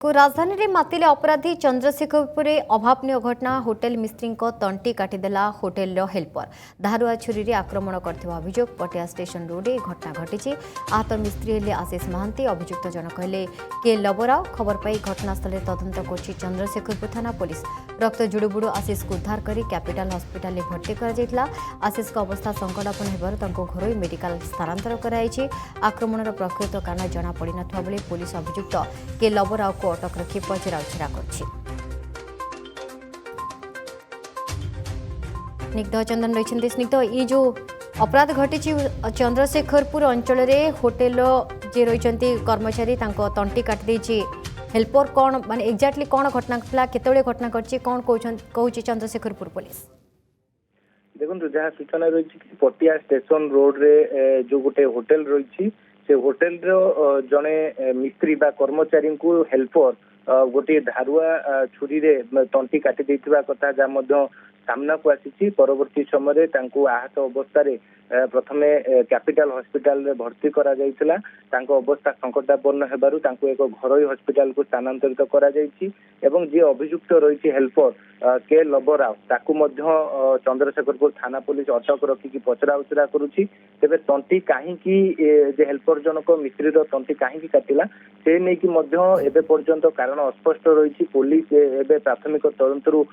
राजधानी रे मातिले अपराधी चंद्रशेखरपुर अभावनीय घटना होटेल मिस्त्री तंटी काटिदेला होटेल हेल्पर धारुआ छुरी रे आक्रमण करथिबा अभियोग पटिया स्टेशन रोड घटना घटी आहत मिस्त्री हेले आशीष महांती अभियुक्त जनक हेले के लबराव खबर पाई घटनास्थल तदंत कर चंद्रशेखरपुर थाना पुलिस रक्त जुड़ुबुड़ु आशीष को उद्धार कर कैपिटल हॉस्पिटल में भर्ती कर आशीष का अवस्था संकटापन्न होबार घरोई मेडिकल स्थानांतर कराई आक्रमण प्रकृत कारण जना पड़ नथिबा बेले पुलिस अभियुक्त के लबराव को अटक रखी पचराउचरा कर स्निग्ध चंदन रही स्निग्ध ये जो अपराध घटी चंद्रशेखरपुर अंचल होटेल जे रही कर्मचारी तंटी काटिदे हेल्पर कौन माने एक्जाक्टली कौन घटना घटला केतबेले घटना घटी कौन कहूँ चंद्रशेखरपुर पुलिस देखो जहाँ सूचना रही पटिया स्टेशन रोड रे जो गोटे होटेल रही से होटेल जड़े मिस्त्री बा कर्मचारी को हेल्पर गोटे धारुआ छुरी रे तंटी काटी देथिबा कथा जहाँ सामना को आसी परवर्ती समय आहत अवस्था प्रथमे कैपिटल हॉस्पिटल रे भर्ती करा जायतिला अवस्था संकटापन्न हेबारु एक घरोई हॉस्पिटल को स्थानांतरित करा जायछि एवं जे अभियुक्त रही हेल्पर के लबराव ताकू मध्य चंद्रशेखरपुर थाना पुलिस अटक रखिकी पचरा उचरा करुछि तेबे तंटी काहींकी जे हेल्पर जनक मिस्त्री तंटी काहींकी काटिला से नहीं कि एबे पर्यंत कारण अस्पष्ट रही पुलिस एबे प्राथमिक तदंतरु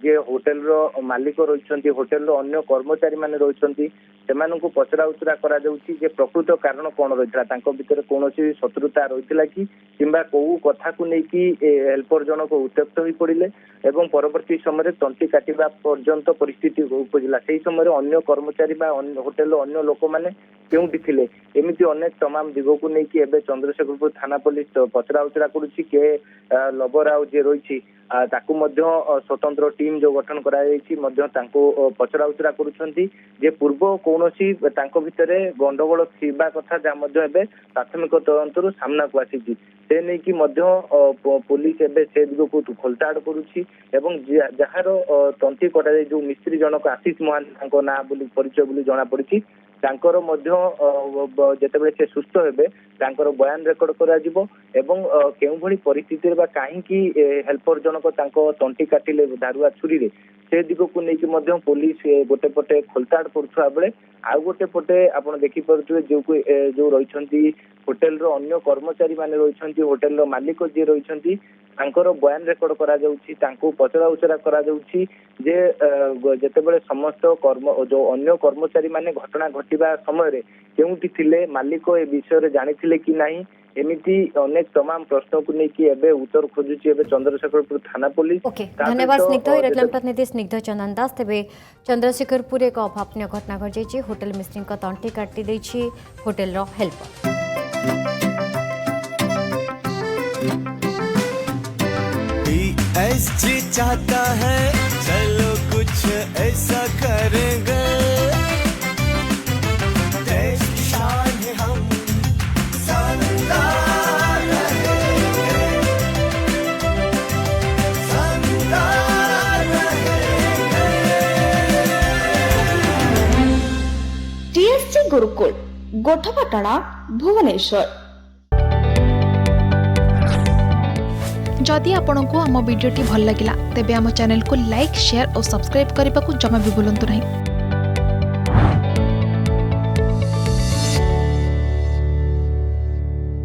जे होटेल रो मालिक रही होटेल रो अन्य कर्मचारी माने रही सेमानंकु पचरा उचरा करा जाउछि जे प्रकृत कारण कोन रहितला तांको भितर कोनोसी शत्रुता रहितला कि किंबा कोउ कथा को नै कि हेल्पर जनक उत्त्यक्त होई पड़िले एवं परवर्ती समय तंटी काटिबा पर्यंत परिस्थिति उपजिला सेही समय अन्य कर्मचारी बा होटेल अन्य लोक माने केउंटी थिले एमिति अनेक तमाम दिग को नै कि एबे चंद्रशेखरपुर थाना पुलिस पचरा उचरा करूछि के लबराव जे रहिछि ताकू मध्य स्वतंत्र टीम जो गठन करा पचरा उचरा करुछंती जे पूर्व कौनसी तांको भितरे गंडगोल थिबा कथा जहाँ प्राथमिक तदंतर सामना को आसी से नहीं कि पुलिस एबे से दिग को खोलताड़ करुछि एवं जहार तंटी कटा जो मिस्त्री जनक आशीष महांती ना परिचय बोली जना पड़ी तांकर जेतेबेले से सुस्थ हेबे तांकर बयान रेकर्ड करा जिवो एवं केउ भली परिस्थिति बा काहींकी हेल्पर जनक तांको तंटी काटिले धारुआ छुरी रे से दिग को लेकिन पुलिस गोटे पटे खोलताड़ करुवा बेले आउ गोटे पटे आप देखिपे जो रही होटेल रो अन्य कर्मचारी माने रही होटेल रो मालिक जी रही बयान रेकर्ड करा जाउछि तांको पचरा उचरा करा जाउछि जे जेतेबेले समस्त कर्म जो अन्य कर्मचारी माने घटना घटिबा समय रे केउंटी थिले मालिक ए विषय रे जानिथिले कि नाही एमिति अनेक तमाम प्रश्न को लेकिन एबे उत्तर खोजुछि एबे चंद्रशेखरपुर थाना पुलिस। धन्यवाद स्निग्ध रेलम प्रतिनिधि स्निग्ध चंदन दास। तेबे चंद्रशेखरपुर एक अभावनीय घटना घटी होटेल मिस्त्री तंटी काटी देछि होटेल रो हेल्पर एसजी चाहता है चलो कुछ ऐसा करेंगे देश की शान है हम शानदार रहेंगे शानदार रहेंगे। टीएससी गुरुकुल गोठपाटଣା भुवनेश्वर। जदि आपंक आम भिडी भल लगा तेब आम चैनल को लाइक शेयर और सब्सक्राइब करने को जमा भी भूलु नहीं।